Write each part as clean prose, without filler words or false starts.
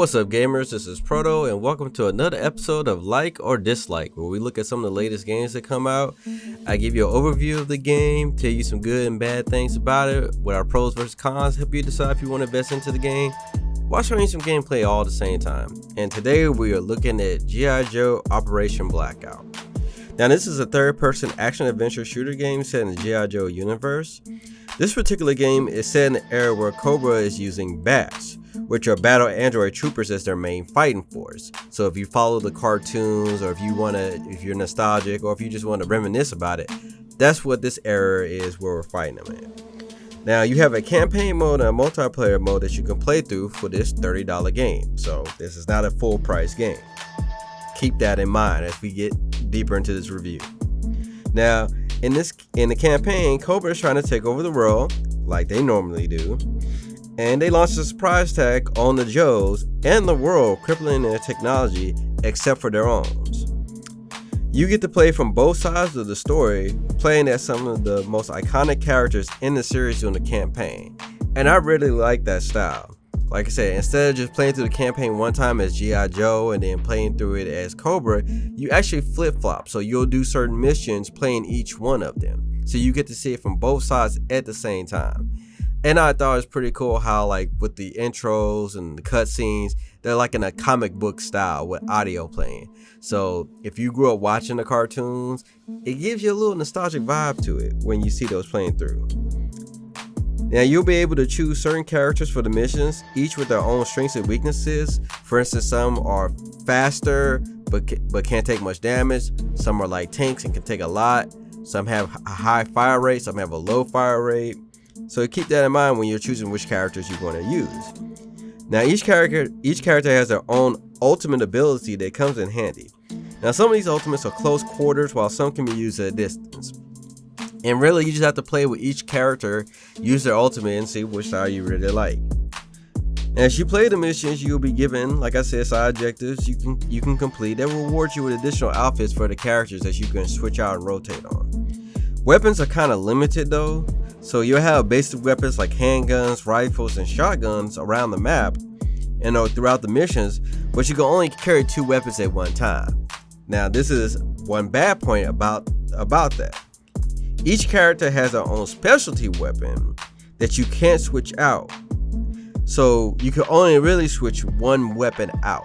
What's up, gamers? This is Proto, and welcome to another episode of Like or Dislike, where we look at some of the latest games that come out. I give you an overview of the game, tell you some good and bad things about it, with our pros versus cons, help you decide if you want to invest into the game, while showing you some gameplay all at the same time. And today we are looking at GI Joe Operation Blackout. Now, this is a third-person action-adventure shooter game set in the GI Joe universe. This particular game is set in an era where Cobra is using bats, which are battle android troopers as their main fighting force. So if you follow the cartoons, or if you're nostalgic, or if you just want to reminisce about it, that's what this era is where we're fighting them in. Now, you have a campaign mode and a multiplayer mode that you can play through for this $30 game. So this is not a full price game. Keep that in mind as we get deeper into this review. Now, in the campaign, Cobra is trying to take over the world like they normally do, and they launched a surprise attack on the Joes and the world, crippling their technology except for their own. You get to play from both sides of the story, playing as some of the most iconic characters in the series during the campaign, and I really like that style. Like I said, instead of just playing through the campaign one time as GI Joe and then playing through it as Cobra, you actually flip-flop, so you'll do certain missions playing each one of them, so you get to see it from both sides at the same time. And I thought it was pretty cool how, like, with the intros and the cutscenes, they're like in a comic book style with audio playing. So if you grew up watching the cartoons, it gives you a little nostalgic vibe to it when you see those playing through. Now, you'll be able to choose certain characters for the missions, each with their own strengths and weaknesses. For instance, some are faster but can't take much damage. Some are like tanks and can take a lot. Some have a high fire rate, some have a low fire rate. So keep that in mind when you're choosing which characters you want to use. Now, each character has their own ultimate ability that comes in handy. Now, some of these ultimates are close quarters, while some can be used at a distance. And really, you just have to play with each character, use their ultimate, and see which style you really like. As you play the missions, you'll be given, like I said, side objectives you can complete that will reward you with additional outfits for the characters that you can switch out and rotate on. Weapons are kind of limited though, so you'll have basic weapons like handguns, rifles, and shotguns around the map and throughout the missions, but you can only carry 2 weapons at one time. Now, this is one bad point about that. Each character has their own specialty weapon that you can't switch out. So you can only really switch one weapon out,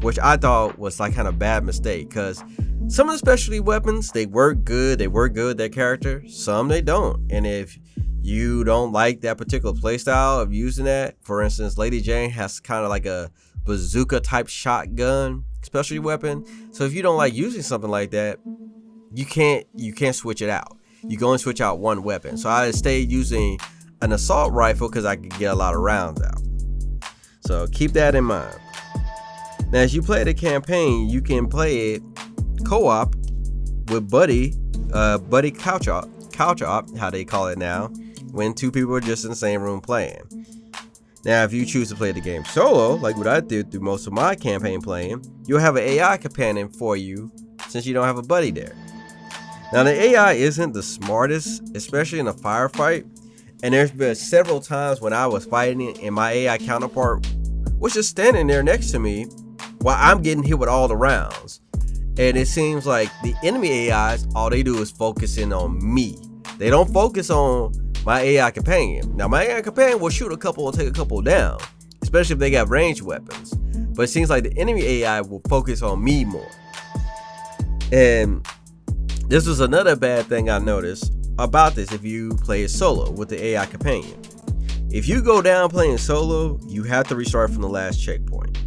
which I thought was like kind of bad mistake, because some of the specialty weapons, they work good, their character, some they don't. And if you don't like that particular playstyle of using that, for instance, Lady Jane has kind of like a bazooka type shotgun specialty weapon. So if you don't like using something like that, you can't switch it out. You can only switch out one weapon. So I stayed using an assault rifle because I could get a lot of rounds out. So keep that in mind. Now, as you play the campaign, you can play it co-op with buddy couch op, how they call it now, when 2 people are just in the same room playing. Now, if you choose to play the game solo, like what I did through most of my campaign playing, you'll have an AI companion for you since you don't have a buddy there. Now, the AI isn't the smartest, especially in a firefight, and there's been several times when I was fighting and my AI counterpart was just standing there next to me while I'm getting hit with all the rounds. And it seems like the enemy AIs, all they do is focus in on me. They don't focus on my AI companion. Now, my AI companion will shoot a couple and take a couple down, especially if they got ranged weapons. But it seems like the enemy AI will focus on me more. And this was another bad thing I noticed about this if you play it solo with the AI companion. If you go down playing solo, you have to restart from the last checkpoint.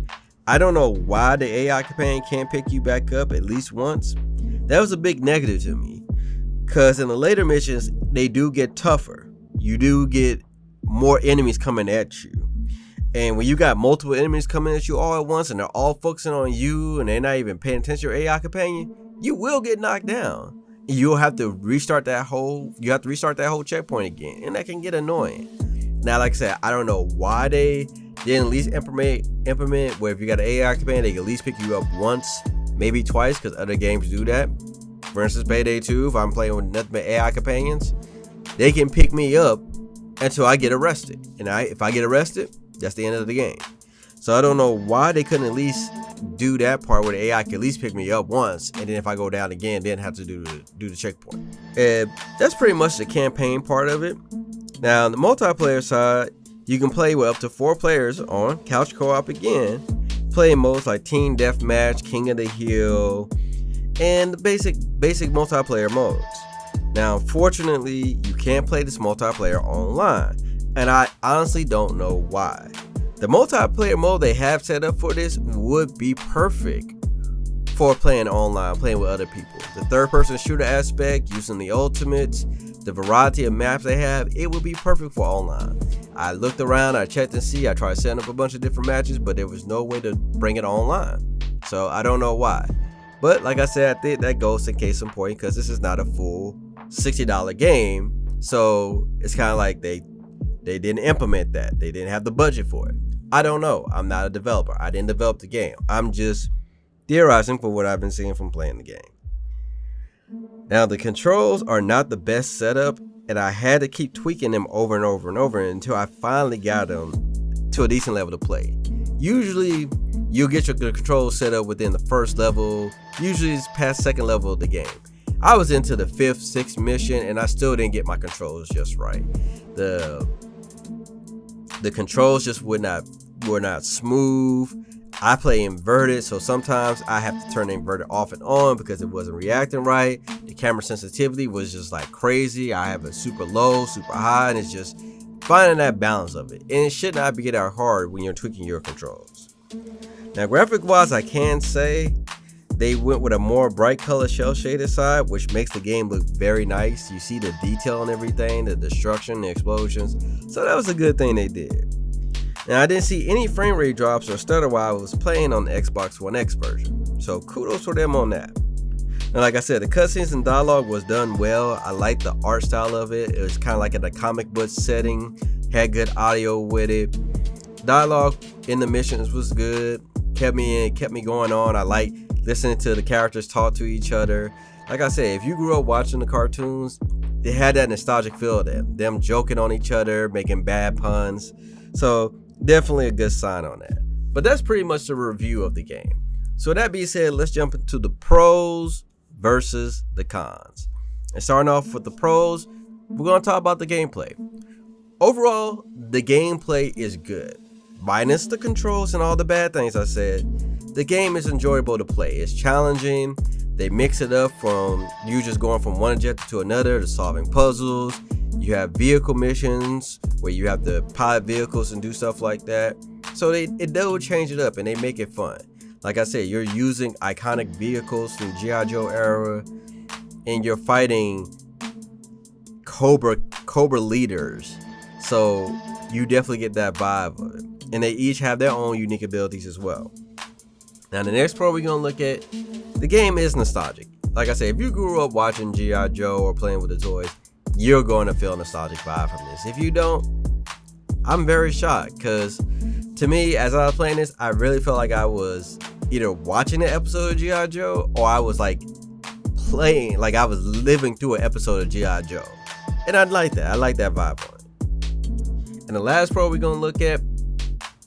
I don't know why the AI companion can't pick you back up at least once. That was a big negative to me, because in the later missions, they do get tougher. You do get more enemies coming at you. And when you got multiple enemies coming at you all at once and they're all focusing on you and they're not even paying attention to your AI companion, you will get knocked down. You'll have to restart that whole checkpoint again, and that can get annoying. Now, like I said, I don't know why they didn't at least implement where if you got an AI companion, they can at least pick you up once, maybe twice, because other games do that. For instance, Payday 2, if I'm playing with nothing but AI companions, they can pick me up until I get arrested. And if I get arrested, that's the end of the game. So I don't know why they couldn't at least do that part where the AI could at least pick me up once, and then if I go down again, then have to do the checkpoint. And that's pretty much the campaign part of it. Now, on the multiplayer side, you can play with up to 4 players on couch co-op again, play modes like Team Deathmatch, King of the Hill, and the basic multiplayer modes. Now, unfortunately, you can't play this multiplayer online, and I honestly don't know why. The multiplayer mode they have set up for this would be perfect for playing online, playing with other people. The third-person shooter aspect, using the ultimates, the variety of maps they have, it would be perfect for online. I looked around, I checked and see, I tried setting up a bunch of different matches, but there was no way to bring it online. So I don't know why. But like I said, I think that goes to case in point because this is not a full $60 game. So it's kind of like they didn't implement that. They didn't have the budget for it. I don't know. I'm not a developer. I didn't develop the game. I'm just theorizing for what I've been seeing from playing the game. Now, the controls are not the best setup, and I had to keep tweaking them over and over and over until I finally got them to a decent level to play. Usually, you'll get your controls set up within the first level. Usually, it's past second level of the game. I was into the 5th, 6th mission, and I still didn't get my controls just right. The controls just were not smooth. I play inverted, so sometimes I have to turn the inverted off and on because it wasn't reacting right. The camera sensitivity was just like crazy. I have a super low, super high, and it's just finding that balance of it. And it should not be that hard when you're tweaking your controls. Now, graphic wise, I can say they went with a more bright color shell shaded side, which makes the game look very nice. You see the detail and everything, the destruction, the explosions. So that was a good thing they did. Now, I didn't see any frame rate drops or stutter while I was playing on the Xbox One X version. So kudos for them on that. And like I said, the cutscenes and dialogue was done well. I liked the art style of it. It was kind of like in a comic book setting. Had good audio with it. Dialogue in the missions was good. Kept me going on. I like listening to the characters talk to each other. Like I said, if you grew up watching the cartoons, they had that nostalgic feel of them joking on each other, making bad puns. So definitely a good sign on that. But that's pretty much the review of the game. So that being said, let's jump into the pros versus the cons. And starting off with the pros, we're going to talk about the gameplay. Overall, the gameplay is good. Minus the controls and all the bad things I said, the game is enjoyable to play. It's challenging. They mix it up from you just going from one objective to another to solving puzzles. You have vehicle missions where you have to pilot vehicles and do stuff like that. So they do change it up and they make it fun. Like I said, you're using iconic vehicles from GI Joe era, and you're fighting Cobra leaders. So you definitely get that vibe of it. And they each have their own unique abilities as well. Now, the next pro we're going to look at, the game is nostalgic. Like I said, if you grew up watching GI Joe or playing with the toys, you're going to feel a nostalgic vibe from this. If you don't, I'm very shocked, because to me, as I was playing this, I really felt like I was either watching an episode of GI Joe or I was like playing, like I was living through an episode of GI Joe. And I like that. I like that vibe on it. And the last pro we're going to look at,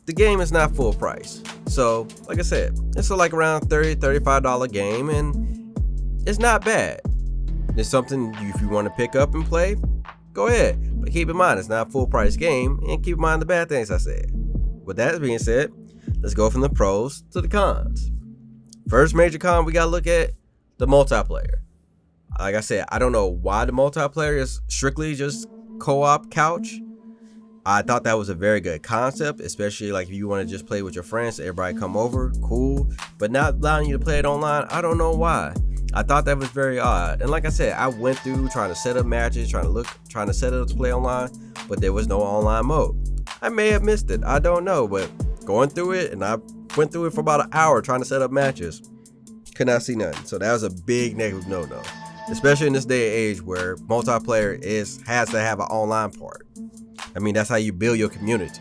the game is not full price. So, like I said, it's like around $30, $35 game, and it's not bad. It's something if you want to pick up and play, go ahead. But keep in mind, it's not a full price game, and keep in mind the bad things I said. With that being said, let's go from the pros to the cons. First major con we gotta look at, the multiplayer. Like I said, I don't know why the multiplayer is strictly just co-op couch. I thought that was a very good concept, especially like if you want to just play with your friends, everybody come over, cool. But not allowing you to play it online, I don't know why. I thought that was very odd. And like I said, I went through trying to set up matches, trying to set it up to play online, but there was no online mode. I may have missed it, I don't know, but going through it, and I went through it for about an hour trying to set up matches, could not see nothing. So that was a big negative no-no, especially in this day and age where multiplayer has to have an online part. I mean, that's how you build your community.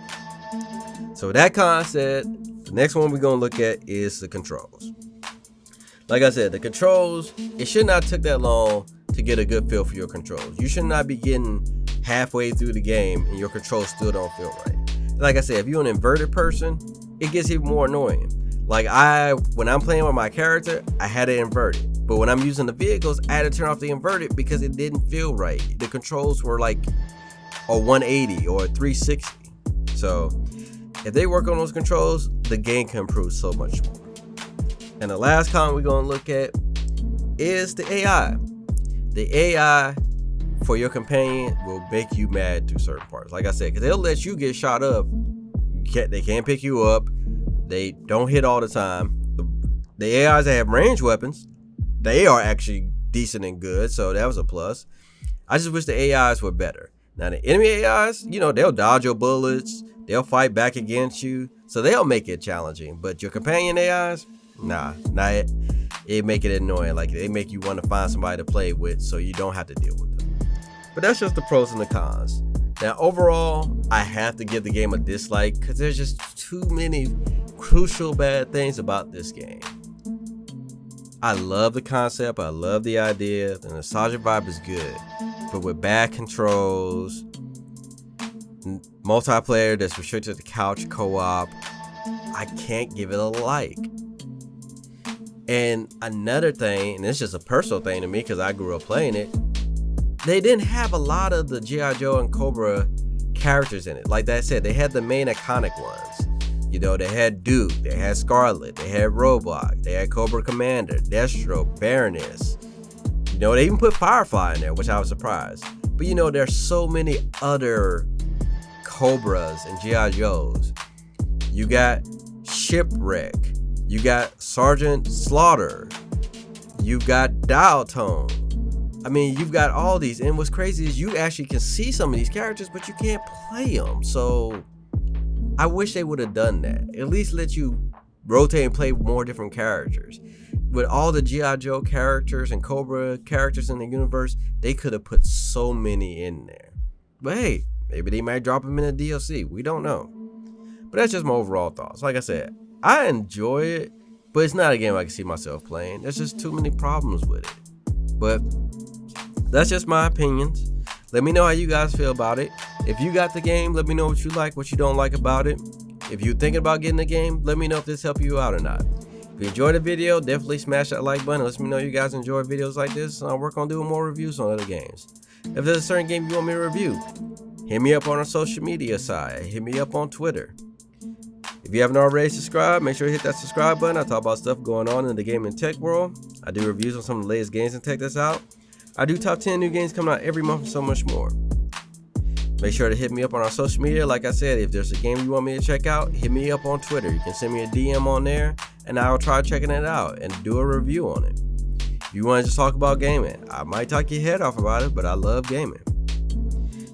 So with that con said, the next one we're going to look at is the controls. Like I said, the controls, it should not took that long to get a good feel for your controls. You should not be getting halfway through the game and your controls still don't feel right. Like I said, if you're an inverted person, it gets even more annoying. Like when I'm playing with my character, I had it inverted. But when I'm using the vehicles, I had to turn off the inverted because it didn't feel right. The controls were like a 180 or a 360. So if they work on those controls, the game can improve so much more. And the last comment we're going to look at is the AI. The AI for your companion will make you mad to certain parts. Like I said, because they'll let you get shot up. They can't pick you up. They don't hit all the time. The AIs that have range weapons, they are actually decent and good. So that was a plus. I just wish the AIs were better. Now the enemy AIs, they'll dodge your bullets. They'll fight back against you. So they'll make it challenging. But your companion AIs, it make it annoying. Like they make you want to find somebody to play with so you don't have to deal with them. But that's just the pros and the cons. Now overall, I have to give the game a dislike because there's just too many crucial bad things about this game. I love the concept, I love the idea, the nostalgia vibe is good. But with bad controls, multiplayer that's restricted to couch co-op, I can't give it a like. And another thing, and it's just a personal thing to me because I grew up playing it, they didn't have a lot of the GI Joe and Cobra characters in it. Like that said, they had the main iconic ones. They had Duke, they had Scarlet, they had Roadblock, they had Cobra Commander, Destro, Baroness. They even put Firefly in there, which I was surprised. But there's so many other Cobras and GI Joes. You got Shipwreck, you got Sergeant Slaughter, you got Dial Tone. I mean, you've got all these, and what's crazy is you actually can see some of these characters, but you can't play them. So I wish they would have done that. At least let you rotate and play more different characters. With all the GI Joe characters and Cobra characters in the universe, they could have put so many in there. But hey, maybe they might drop them in a DLC. We don't know. But that's just my overall thoughts. Like I said, I enjoy it, but it's not a game I can see myself playing. There's just too many problems with it. But that's just my opinions. Let me know how you guys feel about it. If you got the game, let me know what you like, what you don't like about it. If you're thinking about getting the game, let me know if this helped you out or not. If you enjoyed the video, definitely smash that like button. Let me know you guys enjoy videos like this, and I'll work on doing more reviews on other games. If there's a certain game you want me to review, hit me up on our social media side. Hit me up on Twitter. If you haven't already subscribed, make sure you hit that subscribe button. I talk about stuff going on in the gaming and tech world. I do reviews on some of the latest games and tech that's out. I do top 10 new games coming out every month and so much more. Make sure to hit me up on our social media. Like I said, if there's a game you want me to check out, hit me up on Twitter. You can send me a DM on there, and I'll try checking it out and do a review on it. If you want to just talk about gaming, I might talk your head off about it, but I love gaming.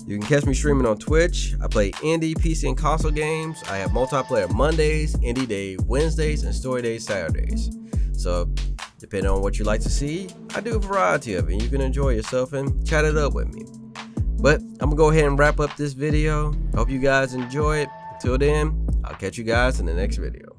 You can catch me streaming on Twitch. I play indie, PC, and console games. I have multiplayer Mondays, indie day Wednesdays, and story day Saturdays. So, depending on what you like to see, I do a variety of it, and you can enjoy yourself and chat it up with me. But I'm gonna go ahead and wrap up this video. I hope you guys enjoy it. Until then, I'll catch you guys in the next video.